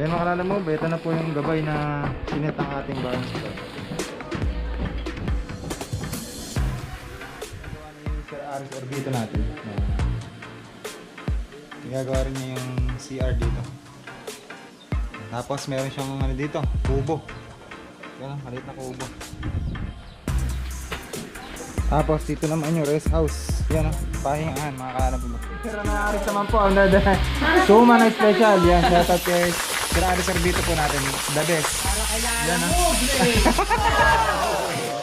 Ayan mga kalala mo, ito na po yung gabay na sinit ang ating barn slab. Gagawa ni Sir Aris Orbito natin. Gagawa rin niya yung CR dito. Tapos meron siyang ano dito, kubo. Yan, maliit na kubo. Tapos dito naman yung rest house. Yan o, pahingahan mga kalala mo. Sir Aris naman po ang dada. Suma na special. Yan, shout out kay Sir Aris Orbito po natin. The best. Yan o.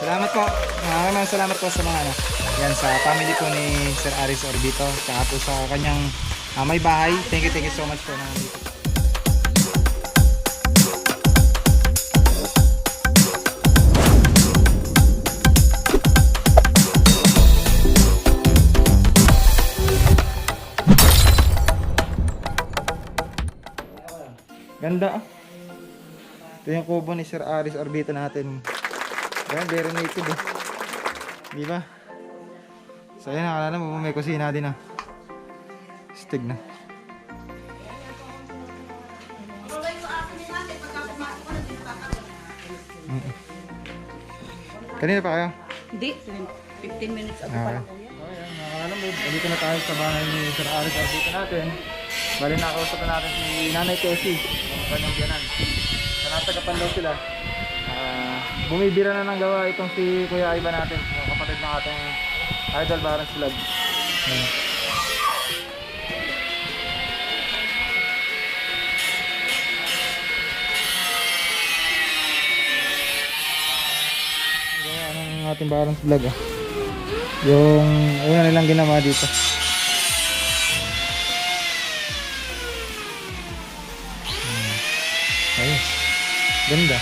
Salamat po. Maraming salamat po sa mga ano. Yan sa family po ni Sir Aris Orbito. Saka po sa kanyang may bahay. Thank you so much po na dito. Ganda ah. Ito yung kubo ni Sir Aris Orbito natin. Yan, very native eh. Di ba? So yan, nakalala mo, may kusina din ah. Stig na. Kanina pa kayo? Hindi, 15 minutes ako pa lang. Ayan, nakalala mo, dito na tayo sa bahay ni Sir Aris Orbito natin. Bali nakausap na natin si Nanay Tessie, yung kanyang biyanan. Sa natagapan daw sila. Bumibira na ng gawa itong si Kuya Ivan natin, yung kapatid ng ating Idol Barn Slab. Ang ating Barn Slab ah. Yung una nilang ginawa dito. Ayun. Ganda.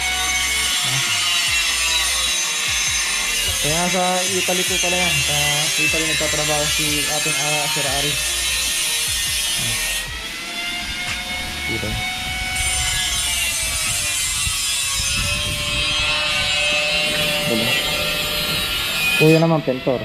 Kaya sa Italy po pala yan. Sa Italy nagtatrabaho si ating Sir Aris. Dito. Kuya naman pentor.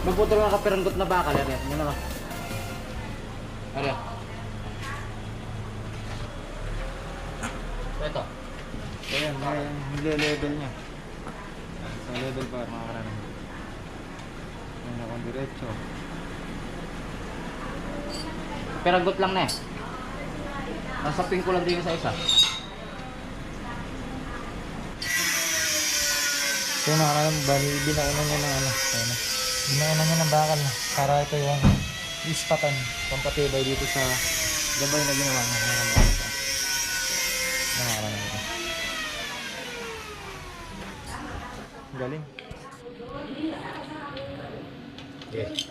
Magputol nga kapiranggot na bakal, Arya. Yan naman. Arya. Ito. Ayan, nile-level niya. Sa level bar mga karami. Ayan akong diretso. Piranggot lang na eh. Nasapin ko lang din sa isa. So mga karami, bali binauna niya ng ano. Ayan. Binauna niya ng bakal na. Para ito yung ispatan. Pampatibay dito sa gabay na ginawa niya. Mga karami. Galing. Yes.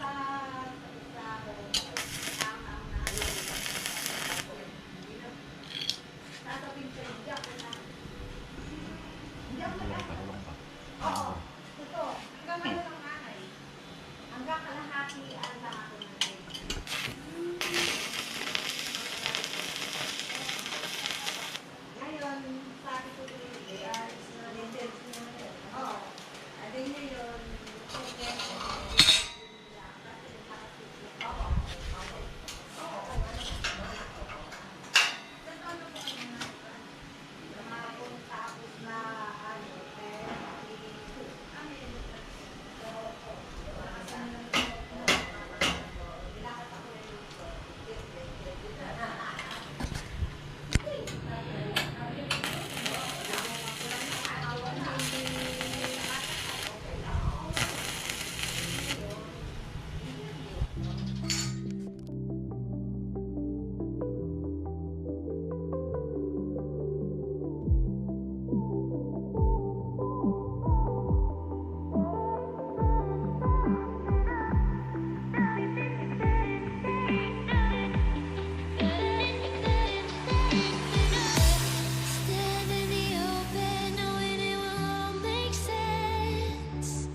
Stand in the open, knowing it will all make sense.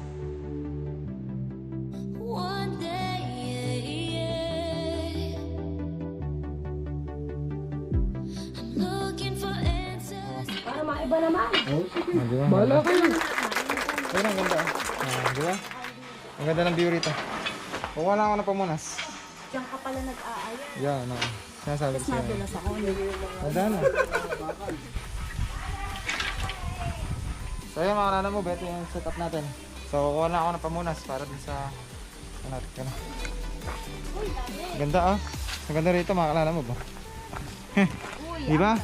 One day, I'm looking for answers. Para maiba naman. Di ba? Bahala kayo. Ayun, ang ganda. Di ba? Ang ganda ng view rito. Kung wala ako na pamunas. Diyan ka pala nag-aayos. Yan, no. Sinasabi ko sa'yo. Nadulas ako. Ganda na. So yun mga kanana mo, ito yung setup natin. So kuha na ako ng pamunas para din sa ano. Ganda ah. Ang ganda rito mga kanana mo ba? Di ba?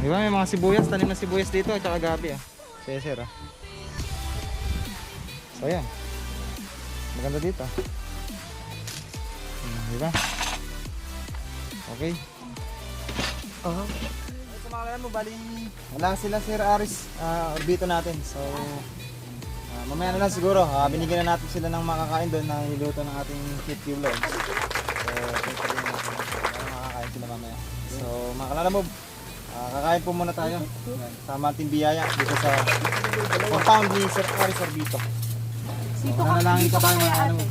Di ba may mga sibuyas, tanim na sibuyas dito at saka gabi ah. Seser ah. So yan. Maganda dito. Di ba? Okay. Ito mga kailan mo, bali wala sila Sir Aris orbito natin. So mamaya na lang siguro, binigyan na natin sila ng makakain doon na niluto ng ating Kit Vlog. So makakain sila mamaya. So mga kailan mo, kakain po muna tayo. Yan, sama ating biyaya dito sa compound ni Sir Aris Orbito. So nanalangin ka ba mga kailan mo?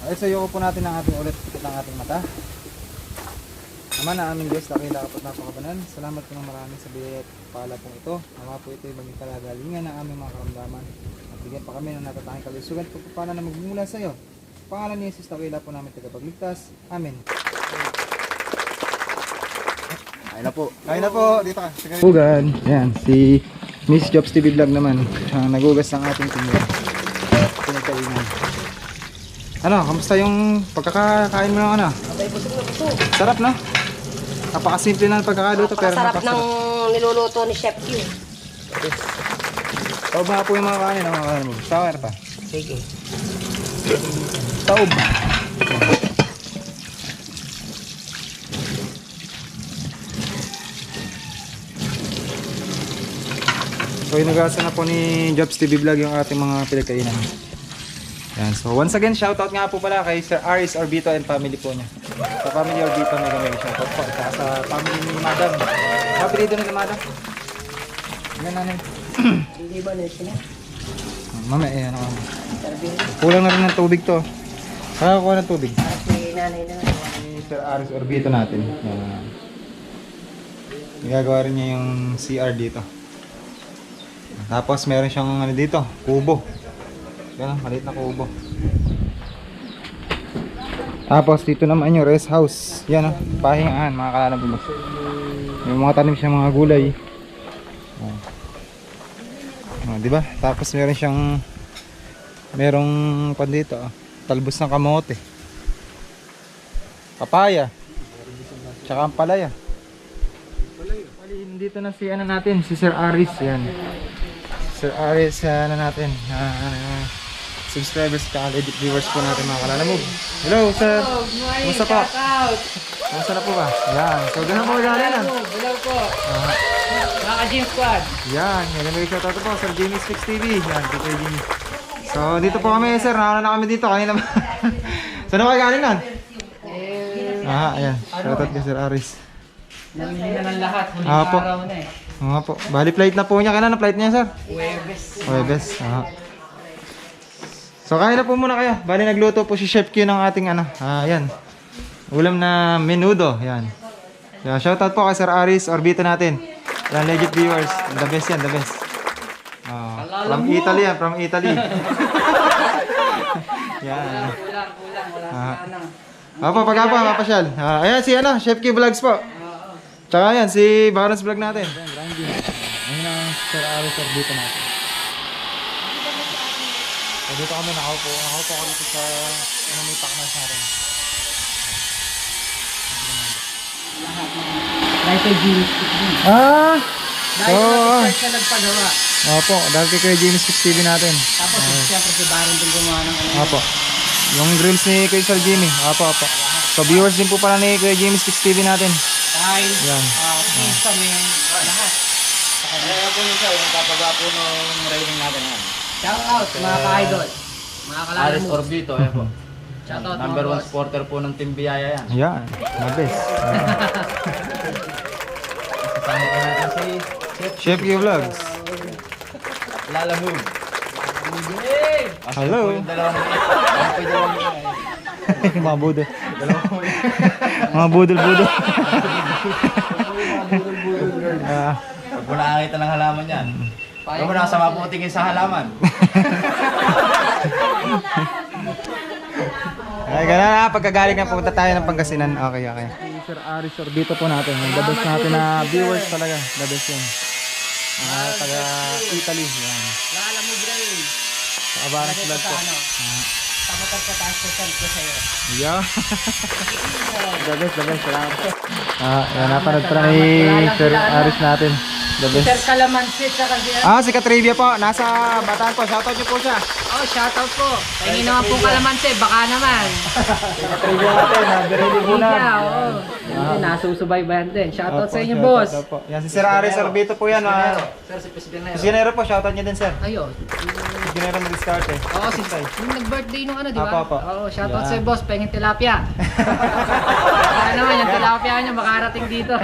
Ay, so yuko po natin ang ating ulit ng ating mata. Naman na aming Diyos, dakila kapat napakabanan. Salamat po ng marami sa biyaya at pala pong ito. Nawa po ito ay maging kalagalingan ng aming mga karamdaman. At bigyan pa kami ng natatanging kalusugan at pagpapala na magmumula sa iyo. Pangalan ni Jesus, dakila po namin tagapagligtas. Amen. Kain na po. Kain na po. Dito ka. Hugan. Yan. Si Miss Jobs TV Vlog naman. Nagugas ng ating tingin. Pinagkainan. Ano, kamusta yung pagkakakain mo ng ano? Sarap na. Napakasimple na ng pagkakaluto pero Sarap napakasarap. ng niluluto ni Chef Q. Taob na po yung mga kanin. Mga kanin mo. Sour pa. Sige. Taob. So inugasan na po ni Jobs TV Vlog yung ating mga pinagkainan. Yan. So once again, shoutout nga po pala kay Sir Aris Orbito and family po niya. Sa family Orbito, mega shoutout po. Sa family ni Madam. Sabi dito na ni Madam. Yan nanin. Hindi ba na sila? Mama, ano. Kulang na rin ng tubig to. Kaya kuha ng tubig. At may nanay na naman. Ni Sir Aris Orbito natin. Yan. Gagawa rin niya yung CR dito. Tapos meron siyang ano dito, kubo. Yan, maliit na kubo. Tapos dito naman yung rest house. Yan oh, pahingahan mga kalalabas. May mga tanim siyang mga gulay. Oh, di ba? Tapos meron siyang merong pan dito, talbos ng kamote. Papaya. Tsaka ampalaya. Dito na si ano natin, si Sir Aris. Yan. Sir Aris, ano natin, subscribers at viewers po natin mga kalalabog. Hello sir. Kumusta po? Kumusta na po ba? Yan. So ganun po galing lang. Hello po. Mga Gym Squad. Yan. Yan yung shoutout po Sir Jimmy's Fix TV. Yan. Dito yung Jimmy. So dito po kami sir. Nakala na kami dito. Kanina ba? Saan na kayo galing lang? Ayan. Shoutout kay Sir Aris. Nangyay na ng lahat. Huling Apo. araw na eh. Nga po. Bali flight na po niya. Kailan na flight niya, sir? Huwebes. So kain na po muna kayo. Bali nagluto po si Chef Q ng ating yan. Ulam na menudo. Yan. Yeah, shoutout po kay Sir Aris Orbito natin. Yan, legit viewers. The best yan, the best. From Italy yan, from Italy. Yan. Opo, pag-apa, mapasyal. Ayan si Chef Q Vlogs po. Tsaka yan, si Barons Vlog natin. Ayun ang Sir Aris Orbito natin. So, dito kami nakaupo. Nakaupo kami dito sa may paknas natin. Dahil kay Genius Dahil siya nagpagawa. Opo, dahil kay Kuya James Fix TV natin. Tapos siyempre si Baron din gumawa ng Opo. Yung grills ni Kuya Sir Jimmy. Opo. So viewers din po pala ni Kuya James Fix TV natin. Dahil, Yan. kami, lahat. Kaya po nung siya, yung papagawa po nung railing natin yan. Shout out mga ka-idol. Mga kalala Aris mo. Orbito, ayan po. Shout out Number mga 1 boss. supporter po ng Team Biyaya yan. Ayan. The best. Kasama po natin si Chef Q Vlogs. Lalamove. Hello. Yung dalawang ano po yung dalawang Mga budol. Mga budol-budol. Pag mo nakakita ng halaman yan. Huwag mo nakasama po tingin sa halaman. Ay, gano'n na. Pagkagaling na pupunta tayo ng Pangasinan. Okay. Sir Aris Orbito po natin. Yung the best natin na viewers talaga. The best yun. Taga Italy. Yan. Lala mo, Brain. Sa Abanas Vlog po. Tamatag ka taas ko sa'yo. Yeah. The best. Salamat po. Yan. Napanood pa ni Sir Aris natin. The best. Sir Calamansi, saka si Si Katrivia po. Nasa Bataan po. Shoutout niyo po siya. Oh, shoutout po. Tingin naman po Calamansi, baka naman. Katrivia natin. Nabirili po na. Oo. Hindi, nasusubaybayan din. Shoutout sa inyo, boss. Yan si Sir Aris Orbito po yan. Sir, si Pesbinero. Si Genero po. Shoutout niyo din, sir. Ayun. Si Genero mag-discarte. Oo, yung nag-birthday nung di ba? Apo. Oo, shoutout sa'yo, boss. Pengin tilapia. Baka naman, yung tilapia niya makarating dito.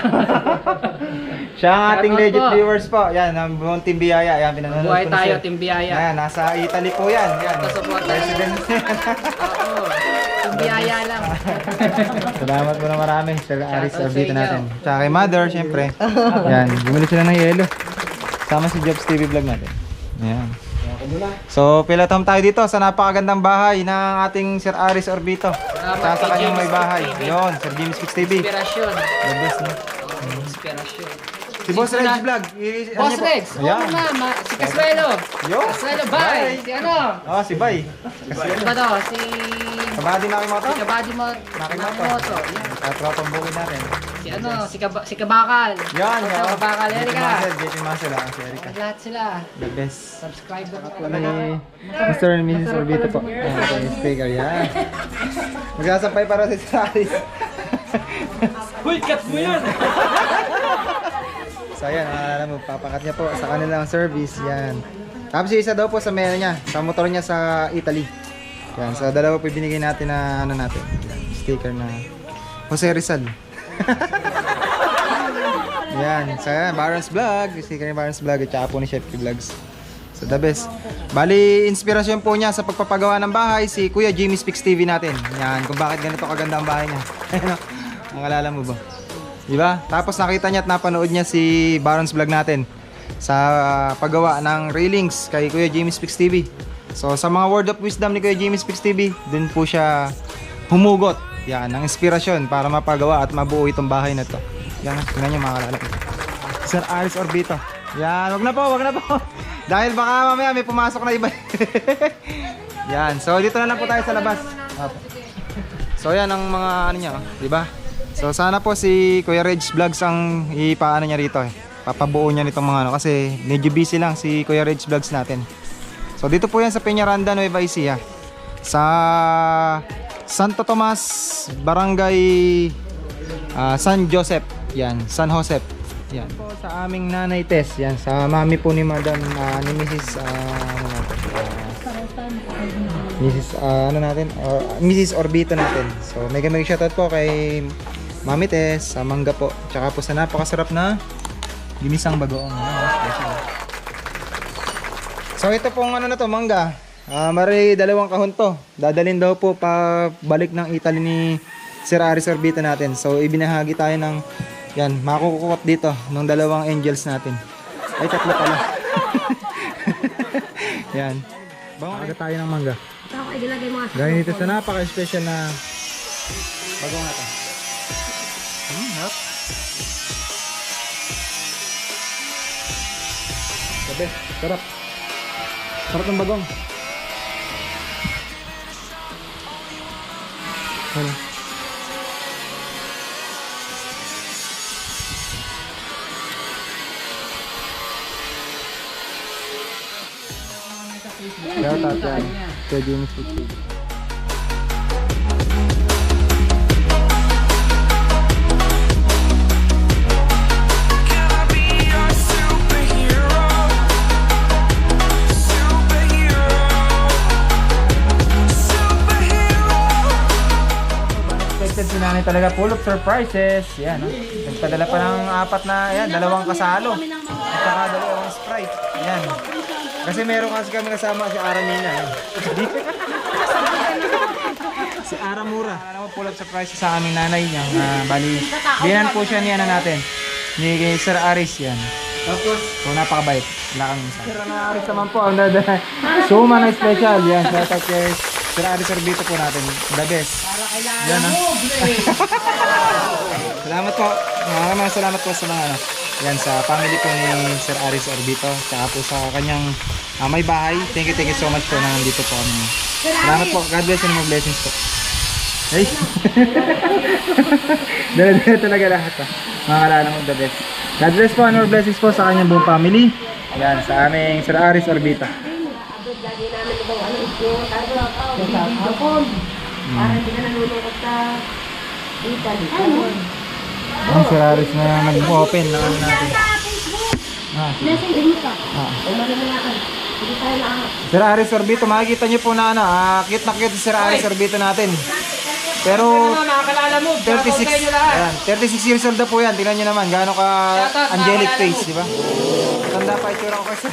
Siya ang ating Shoutout legit po. viewers po. Yan, ang buong Team Biyaya. Yan, pinanonood Buhay po ni tayo, Sir. Team Biyaya. Yan, nasa Italy po yan. Yan. Support tayo. President. Oo. Team Biyaya lang. Salamat po na marami, Sir Aris Shoutout sa Orbito inyo. natin. Tsaka kay Mother, syempre. Yan, bumili sila ng yelo. Sama si Jobs TV Vlog natin. Yan. So, pilatom tayo dito sa napakagandang bahay ng ating Sir Aris Orbito. Tsaka sa kanyang may bahay. Yon, Sir James Fix TV. Inspirasyon. The best, no? Inspirasyon. Si Boss Reg Vlog. Boss Rex, oo na, si Casuelo. Yo. Casuelo, bye. Si ano? Si Bay. Si ba to? Si... Kabady na kayo Si Kabady mo. Nakimoto. Katropang bukid natin. Si ano? Si Kabakal. Yan, Si Kabakal, Erika. JP Marcel, si Erika. Lahat sila. The best. Subscriber ko. Ni Mr. and Mrs. Orbito po. Yung speaker, yan. Magsasampay para si Saris. Uy, cut mo yun! So ayan, alam mo, papakat niya po sa kanilang service, yan. Tapos yung isa daw po sa mena niya, sa motor niya sa Italy. Yan, so dalawa po binigay natin na natin, yan, sticker na Jose Rizal. Yan, so yan, Barons Vlog, sticker ni Barons Vlog at saka po ni Chef Q Vlogs. So the best. Bali, inspirasyon po niya sa pagpapagawa ng bahay si Kuya Jimmy Speaks TV natin. Yan, kung bakit ganito kaganda ang bahay niya. Nakalala mo ba? Diba? Tapos nakita niya at napanood niya si Barons Vlog natin sa paggawa ng railings kay Kuya Jimmy Speaks TV. So sa mga word of wisdom ni Kuya Jimmy Speaks TV, dun po siya humugot. Yan, ng inspirasyon para mapagawa at mabuo itong bahay na to. Yan, tingnan niyo mga kalala. Sir Aris Orbito. Yan, wag na po. Dahil baka mamaya may pumasok na iba. Yan, so dito na lang po tayo sa labas. So yan ang mga ano niya, di ba? So sana po si Kuya Reg Vlogs ang ipaano niya rito papabuo niya nitong mga ano kasi medyo busy lang si Kuya Reg Vlogs natin. So dito po yan sa Peñaranda, Nueva Ecija. Sa Santo Tomas, Barangay San Joseph. Yan, San Joseph. Yan. Po sa aming nanay Tess, yan sa mami po ni Madam ni Mrs. Mrs. Orbito natin. So mega shoutout po kay Mami Tess, sa mangga po. Tsaka po sa napakasarap na Ginisang bagoong. Special. So ito pong ano na to, mangga. Mari 2 kahon to. Dadalhin daw po pa balik ng Italy ni Sir Aris Orbita natin. So ibinahagi tayo ng yan, makukukot dito ng 2 angels natin. Ay 3 pala. Yan. Bago tayo ng mangga. Gaya dito sa napaka-special na bagong natin. Hop. Sabi, sarap. Sarap ng bagong. Ano? Shout out yan. Kay Jimmy Speak. Si nanay talaga full of surprises. Yan, no? Nagpadala pa ng 4 na, yan, 2 kasalo. At saka 2 Sprite. Yan. Kasi meron kasi kami kasama si Aramina. Si Aramura. Alam mo, full of surprises sa aming nanay niya. Bali, binan po siya niya na natin. Ni Sir Aris yan. Tapos, so napakabait. Wala kami isa. Sir Aris naman po. Ang suma na special. Yan, shout out kay Sir Aris Orbito po natin. The best. Yan, ha? Salamat po. Maraming salamat po sa mga ano. Yan, sa family po ni Sir Aris Orbito. Tsaka po sa kanyang may bahay. Thank you so much po na nandito po kami. Salamat po. God bless and more blessings po. Hey! Dala-dala talaga lahat, ha? Mga kalala mo, the best. God bless po and more blessings po sa kanyang buong family. Yan, sa aming Sir Aris Orbito. Para hindi ka nalulungkot sa Italy. Ang Sir Aris na nag-open ng ano natin. Sir Aris Orbito, makikita nyo po na ano, cute na cute si Sir Aris Orbito natin. Pero 36, ayan, 36 years old na po yan. Tingnan nyo naman, gaano ka angelic face, di ba? Tanda pa itsura ko kasi.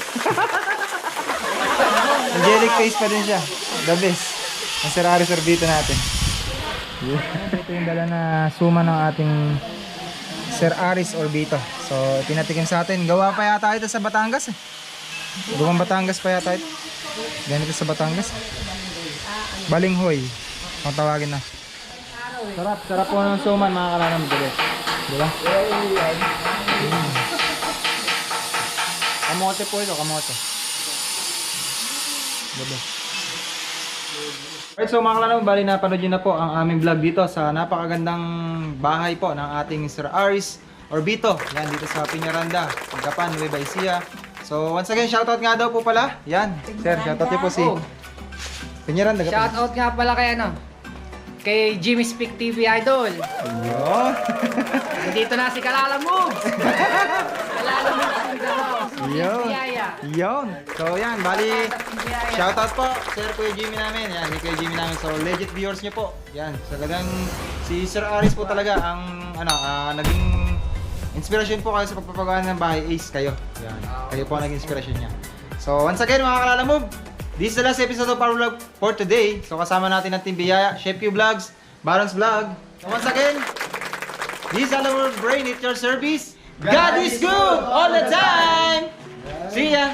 Angelic face pa din siya. The best. Ang Sir Aris Orbito natin. Ito yung dala na suma ng ating Sir Aris Orbito. So, pinatikim sa atin. Gawa pa yata ito sa Batangas. Gawang Batangas pa yata ito. Ganito sa Batangas. Balinghoy. Kung tawagin na. Sarap. Sarap po ng suman mga kalanang madalit. Diba? Kamote po ito. Kamote. Diba? Alright, so mga kalanang, bali napanood nyo na po ang aming vlog dito sa napakagandang bahay po ng ating Sir Aris Orbito. Yan, dito sa Piñaranda, Pagkapan, Nueva Ecija. So once again, shoutout nga daw po pala. Yan, sir, shoutout niyo po si Piñaranda. Shoutout nga pala kay ano, kay Jimmy Speak TV Idol. Ayun. Nandito na si Kalala Moves. Kalala Moves in the house. Yun. Biyaya. Yun. So yan, bali shoutout po Sir Kuya Jimmy namin. Yan, si Kuya Jimmy namin. So legit viewers niyo po. Yan, talagang si Sir Aris po talaga ang ano, naging inspirasyon po kayo sa pagpapagawa ng bahay. Ace kayo. Yan. Kayo po ang naging inspirasyon niya. So once again mga Kalala Move, this is the last episode of our vlog for today. So kasama natin ang Team Biyaya, Chef Q Vlogs, Baron's Vlog. So once again, this is our brain at your service. God is good all the time! See ya!